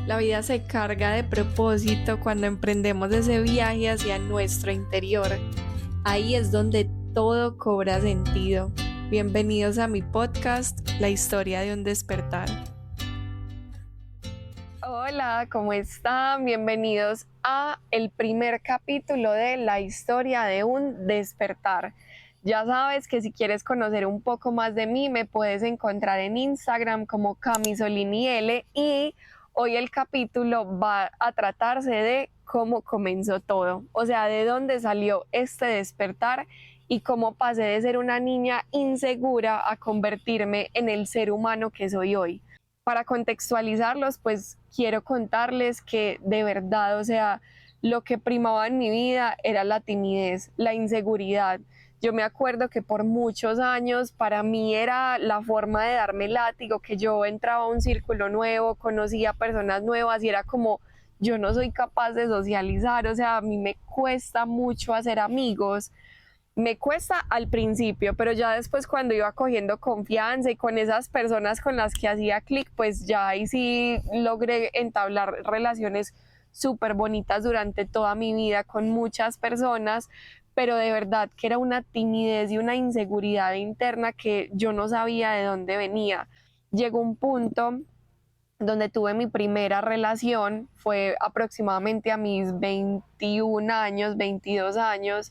La vida se carga de propósito cuando emprendemos ese viaje hacia nuestro interior. Ahí es donde todo cobra sentido. Bienvenidos a mi podcast, La historia de un despertar. Hola, ¿cómo están? Bienvenidos a el primer capítulo de La historia de un despertar. Ya sabes que si quieres conocer un poco más de mí, me puedes encontrar en Instagram como camisoliniL y hoy el capítulo va a tratarse de cómo comenzó todo, o sea, de dónde salió este despertar y cómo pasé de ser una niña insegura a convertirme en el ser humano que soy hoy. Para contextualizarlos, pues quiero contarles que de verdad, o sea, lo que primaba en mi vida era la timidez, la inseguridad. Yo me acuerdo que por muchos años para mí era la forma de darme látigo, que yo entraba a un círculo nuevo, conocía personas nuevas y era como, yo no soy capaz de socializar, o sea, a mí me cuesta mucho hacer amigos. Me cuesta al principio, pero ya después cuando iba cogiendo confianza y con esas personas con las que hacía clic, pues ya ahí sí logré entablar relaciones súper bonitas durante toda mi vida con muchas personas, pero de verdad que era una timidez y una inseguridad interna que yo no sabía de dónde venía. Llegó un punto donde tuve mi primera relación, fue aproximadamente a mis 21 años, 22 años,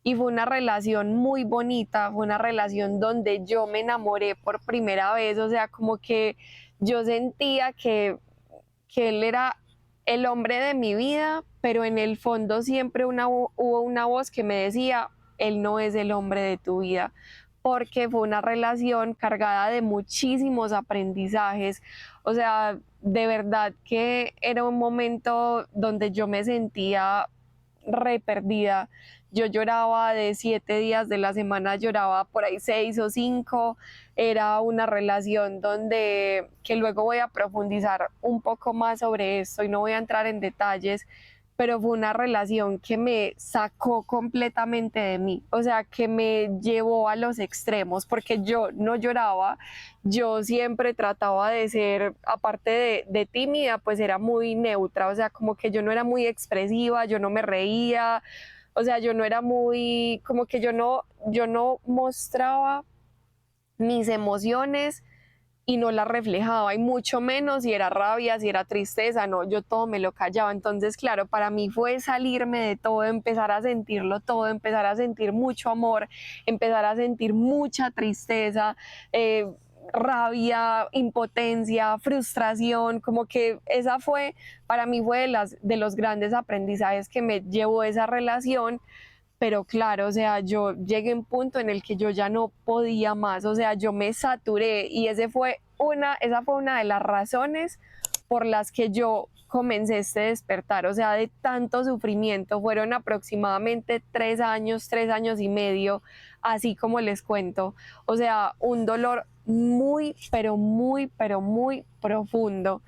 y fue una relación muy bonita, fue una relación donde yo me enamoré por primera vez, o sea, como que yo sentía que él era el hombre de mi vida, pero en el fondo siempre hubo una voz que me decía, él no es el hombre de tu vida, porque fue una relación cargada de muchísimos aprendizajes, o sea, de verdad que era un momento donde yo me sentía re perdida. Yo lloraba de 7 días de la semana, lloraba por ahí 6 o 5. Era una relación donde, que luego voy a profundizar un poco más sobre esto y no voy a entrar en detalles, pero fue una relación que me sacó completamente de mí, o sea, que me llevó a los extremos, porque yo no lloraba, yo siempre trataba de ser, aparte de tímida, pues era muy neutra, o sea, como que yo no era muy expresiva, yo no me reía, o sea, yo no era muy, como que yo no mostraba mis emociones y no la reflejaba, y mucho menos si era rabia, si era tristeza, no, yo todo me lo callaba. Entonces, claro, para mí fue salirme de todo, empezar a sentirlo todo, empezar a sentir mucho amor, empezar a sentir mucha tristeza, rabia, impotencia, frustración, como que esa fue, para mí fue de los grandes aprendizajes que me llevó esa relación. Pero claro, o sea, yo llegué a un punto en el que yo ya no podía más, o sea, yo me saturé y esa fue una de las razones por las que yo comencé este despertar, o sea, de tanto sufrimiento, fueron aproximadamente 3 años, 3 años y medio, así como les cuento, o sea, un dolor muy, pero muy profundo.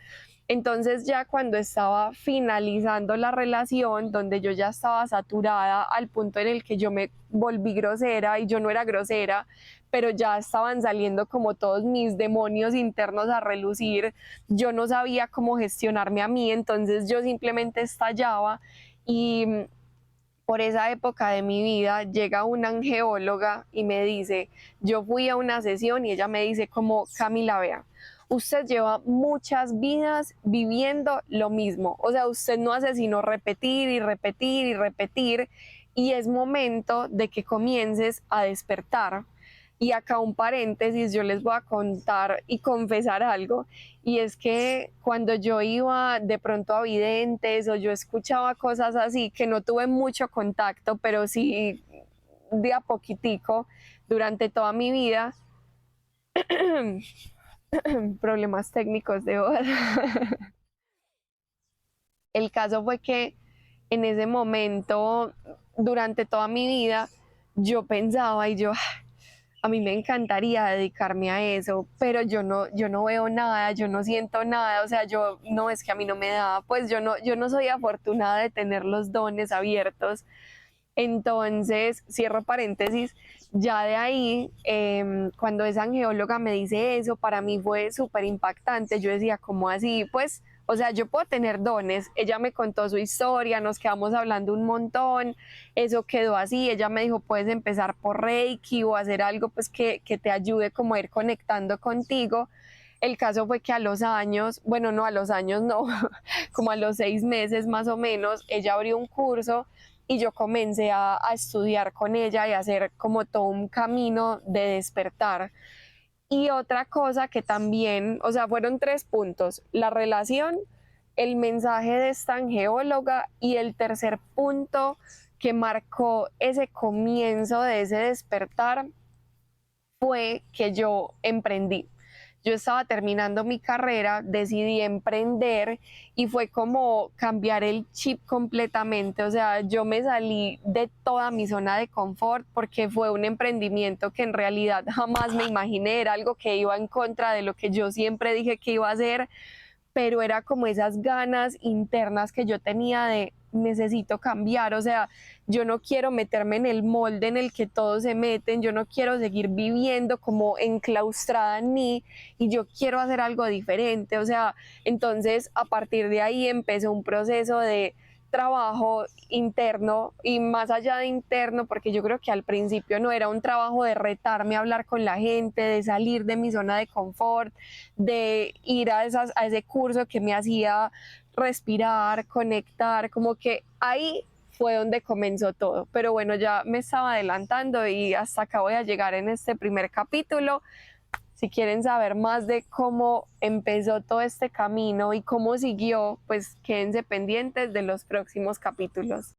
Entonces ya cuando estaba finalizando la relación, donde yo ya estaba saturada al punto en el que yo me volví grosera y yo no era grosera, pero ya estaban saliendo como todos mis demonios internos a relucir, yo no sabía cómo gestionarme a mí, entonces yo simplemente estallaba y por esa época de mi vida llega una angeóloga y me dice, yo fui a una sesión y ella me dice como, Camila, vea, usted lleva muchas vidas viviendo lo mismo, o sea, usted no hace sino repetir y repetir y repetir y es momento de que comiences a despertar. Y acá un paréntesis, yo les voy a contar y confesar algo, y es que cuando yo iba de pronto a videntes o yo escuchaba cosas así, que no tuve mucho contacto, pero sí de a poquitico durante toda mi vida, problemas técnicos de voz. El caso fue que en ese momento, durante toda mi vida, yo pensaba y yo, a mí me encantaría dedicarme a eso, pero yo no veo nada, yo no siento nada, o sea, yo no es que a mí no me da, pues yo no soy afortunada de tener los dones abiertos. Entonces, cierro paréntesis, ya de ahí, cuando esa angeóloga me dice eso, para mí fue súper impactante. Yo decía, ¿cómo así? Pues O sea, yo puedo tener dones. Ella me contó su historia, nos quedamos hablando un montón, eso quedó así. Ella me dijo, puedes empezar por Reiki o hacer algo pues que te ayude como a ir conectando contigo. El caso fue que a los años, bueno, no a los años, no, como a los 6 meses más o menos, ella abrió un curso y yo comencé a estudiar con ella y a hacer como todo un camino de despertar. Y otra cosa que también, o sea, fueron 3 puntos: la relación, el mensaje de esta angeóloga, y el tercer punto que marcó ese comienzo de ese despertar fue que yo emprendí. Yo estaba terminando mi carrera, decidí emprender y fue como cambiar el chip completamente. O sea, yo me salí de toda mi zona de confort porque fue un emprendimiento que en realidad jamás me imaginé, era algo que iba en contra de lo que yo siempre dije que iba a hacer, pero era como esas ganas internas que yo tenía de necesito cambiar. O sea, yo no quiero meterme en el molde en el que todos se meten, yo no quiero seguir viviendo como enclaustrada en mí y yo quiero hacer algo diferente. O sea, entonces a partir de ahí empezó un proceso de trabajo interno y más allá de interno, porque yo creo que al principio no era un trabajo de retarme a hablar con la gente, de salir de mi zona de confort, de ir a ese curso que me hacía respirar, conectar, como que ahí fue donde comenzó todo. Pero bueno, ya me estaba adelantando y hasta acá voy a llegar en este primer capítulo. Si quieren saber más de cómo empezó todo este camino y cómo siguió, pues quédense pendientes de los próximos capítulos.